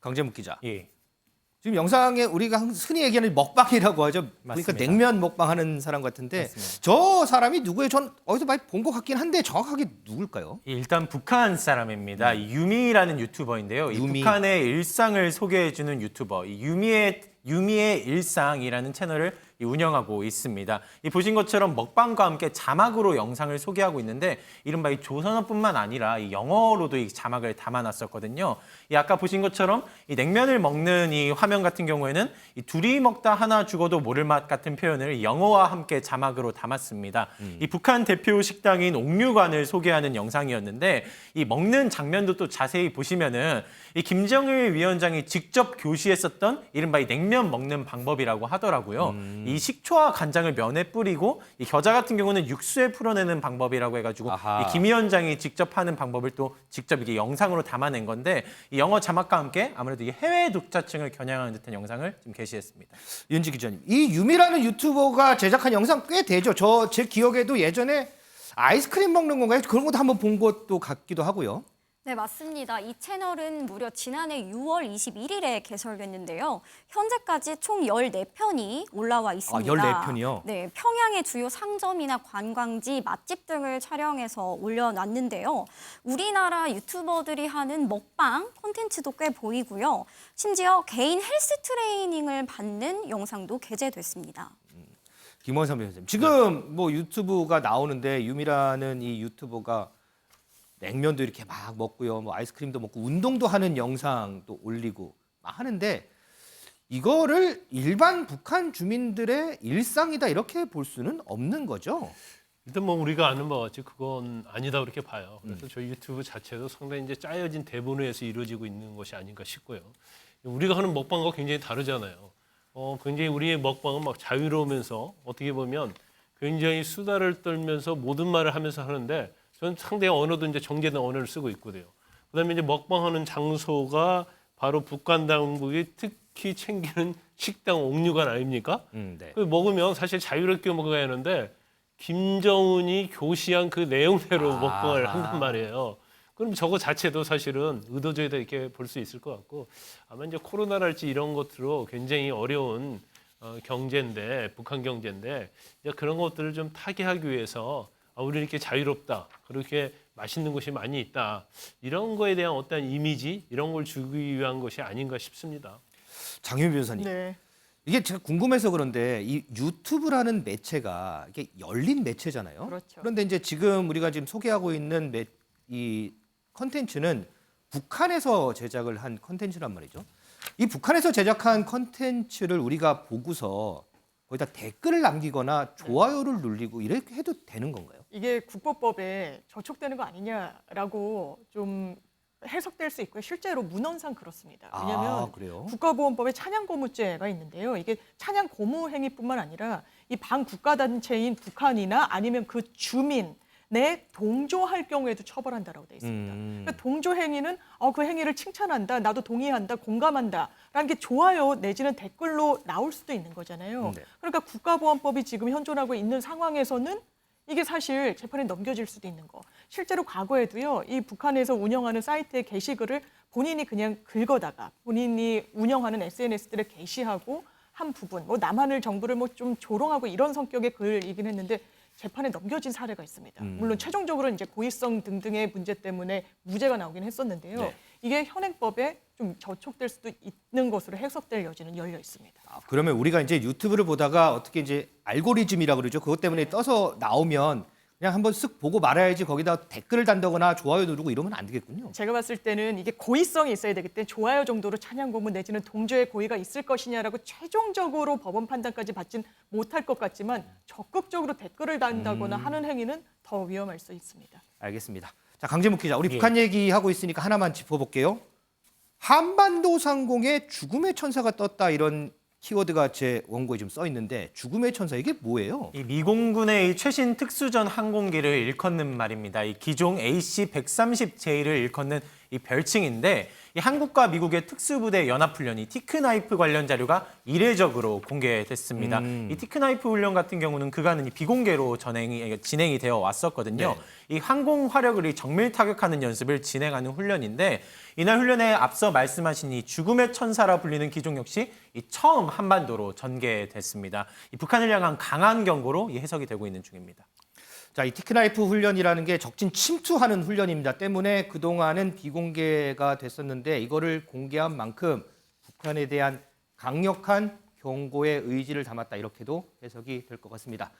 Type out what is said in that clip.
강재묵 기자. 예. 지금 영상에 우리가 흔히 얘기하는 먹방이라고 하죠. 맞습니다. 그러니까 냉면 먹방하는 사람 같은데 맞습니다. 저 사람이 누구예요? 전 어디서 많이 본 것 같긴 한데 정확하게 누굴까요? 일단 북한 사람입니다. 이 유미라는 유튜버인데요. 이 유미. 북한의 일상을 소개해주는 유튜버. 이 유미의 일상이라는 채널을 운영하고 있습니다. 이 보신 것처럼 먹방과 함께 자막으로 영상을 소개하고 있는데 이른바 이 조선어뿐만 아니라 이 영어로도 이 자막을 담아놨었거든요. 이 아까 보신 것처럼 이 냉면을 먹는 이 화면 같은 경우에는 이 둘이 먹다 하나 죽어도 모를 맛 같은 표현을 영어와 함께 자막으로 담았습니다. 이 북한 대표 식당인 옥류관을 소개하는 영상이었는데 이 먹는 장면도 또 자세히 보시면은 이 김정일 위원장이 직접 교시했었던 이른바 이 냉면 먹는 방법이라고 하더라고요. 이 식초와 간장을 면에 뿌리고 이 겨자 같은 경우는 육수에 풀어내는 방법이라고 해가지고 이 김 위원장이 직접 하는 방법을 또 직접 이게 영상으로 담아낸 건데 이 영어 자막과 함께 아무래도 이 해외 독자층을 겨냥하는 듯한 영상을 좀 게시했습니다. 윤지 기자님, 이 유미라는 유튜버가 제작한 영상 꽤 되죠. 저 제 기억에도 예전에 아이스크림 먹는 건가요? 그런 것도 한번 본 것도 같기도 하고요. 네, 맞습니다. 이 채널은 무려 지난해 6월 21일에 개설됐는데요. 현재까지 총 14편이 올라와 있습니다. 14편이요? 네, 평양의 주요 상점이나 관광지, 맛집 등을 촬영해서 올려놨는데요. 우리나라 유튜버들이 하는 먹방 콘텐츠도 꽤 보이고요. 심지어 개인 헬스 트레이닝을 받는 영상도 게재됐습니다. 김원삼 변호사님, 지금 뭐 유튜브가 나오는데 유미라는 이 유튜버가 냉면도 이렇게 막 먹고요, 뭐 아이스크림도 먹고 운동도 하는 영상도 올리고 막 하는데 이거를 일반 북한 주민들의 일상이다 이렇게 볼 수는 없는 거죠. 일단 뭐 우리가 아는 바와 같이 그건 아니다 그렇게 봐요. 그래서 저희 유튜브 자체도 상당히 이제 짜여진 대본에 의해서 이루어지고 있는 것이 아닌가 싶고요. 우리가 하는 먹방과 굉장히 다르잖아요. 굉장히 우리의 먹방은 막 자유로우면서 어떻게 보면 굉장히 수다를 떨면서 모든 말을 하면서 하는데 저는 상대의 언어도 이제 정제된 언어를 쓰고 있거든요. 그다음에 이제 먹방하는 장소가 바로 북한 당국이 특히 챙기는 식당 옥류관 아닙니까? 네. 그 먹으면 사실 자유롭게 먹어야 하는데 김정은이 교시한 그 내용대로 먹방을 한단 말이에요. 그럼 저거 자체도 사실은 의도적이다 이렇게 볼 수 있을 것 같고 아마 이제 코로나랄지 이런 것으로 굉장히 어려운 경제인데 북한 경제인데 이제 그런 것들을 좀 타개하기 위해서 우리 이렇게 자유롭다 그렇게 맛있는 곳이 많이 있다 이런 거에 대한 어떤 이미지 이런 걸 주기 위한 것이 아닌가 싶습니다. 장윤 변호사님, 네. 이게 제가 궁금해서 그런데 이 유튜브라는 매체가 이게 열린 매체잖아요. 그렇죠. 그런데 이제 지금 우리가 지금 소개하고 있는 이 컨텐츠는 북한에서 제작을 한 컨텐츠란 말이죠. 이 북한에서 제작한 컨텐츠를 우리가 보고서 거기다 댓글을 남기거나 좋아요를 눌리고 이렇게 해도 되는 건가요? 이게 국보법에 저촉되는 거 아니냐라고 좀 해석될 수 있고요. 실제로 문헌상 그렇습니다. 왜냐하면 그래요? 국가보안법에 찬양고무죄가 있는데요. 이게 찬양고무 행위뿐만 아니라 이 반국가단체인 북한이나 아니면 그 주민 내 동조할 경우에도 처벌한다라고 돼 있습니다. 그러니까 동조 행위는 그 행위를 칭찬한다, 나도 동의한다, 공감한다라는 게 좋아요 내지는 댓글로 나올 수도 있는 거잖아요. 네. 그러니까 국가보안법이 지금 현존하고 있는 상황에서는 이게 사실 재판에 넘겨질 수도 있는 거. 실제로 과거에도요, 이 북한에서 운영하는 사이트의 게시글을 본인이 그냥 긁어다가 본인이 운영하는 SNS들에 게시하고 한 부분, 뭐 남한을 정부를 뭐 좀 조롱하고 이런 성격의 글이긴 했는데 재판에 넘겨진 사례가 있습니다. 물론 최종적으로 이제 고의성 등등의 문제 때문에 무죄가 나오긴 했었는데요. 네. 이게 현행법에 좀 저촉될 수도 있는 것으로 해석될 여지는 열려 있습니다. 그러면 우리가 이제 유튜브를 보다가 어떻게 이제 알고리즘이라고 그러죠. 그것 때문에 떠서 나오면 그냥 한번 쓱 보고 말아야지 거기다 댓글을 단다거나 좋아요 누르고 이러면 안 되겠군요. 제가 봤을 때는 이게 고의성이 있어야 되기 때문에 좋아요 정도로 찬양고문 내지는 동조의 고의가 있을 것이냐라고 최종적으로 법원 판단까지 받진 못할 것 같지만 적극적으로 댓글을 단다거나 하는 행위는 더 위험할 수 있습니다. 알겠습니다. 자, 강재묵 기자, 우리 예. 북한 얘기하고 있으니까 하나만 짚어볼게요. 한반도 상공에 죽음의 천사가 떴다 이런 키워드가 제 원고에 좀 써 있는데 죽음의 천사 이게 뭐예요? 이 미공군의 이 최신 특수전 항공기를 일컫는 말입니다. 이 기종 AC-130J를 일컫는 이 이 별칭인데 이 한국과 미국의 특수부대 연합훈련이 티크나이프 관련 자료가 이례적으로 공개됐습니다. 이 티크나이프 훈련 같은 경우는 그간은 이 비공개로 진행이 되어 왔었거든요. 이 항공 화력을 정밀 타격하는 연습을 진행하는 훈련인데 이날 훈련에 앞서 말씀하신 이 죽음의 천사라 불리는 기종 역시 이 처음 한반도로 전개됐습니다. 이 북한을 향한 강한 경고로 이 해석이 되고 있는 중입니다. 자, 이 티크나이프 훈련이라는 게 적진 침투하는 훈련입니다. 때문에 그동안은 비공개가 됐었는데 이거를 공개한 만큼 북한에 대한 강력한 경고의 의지를 담았다 이렇게도 해석이 될 것 같습니다.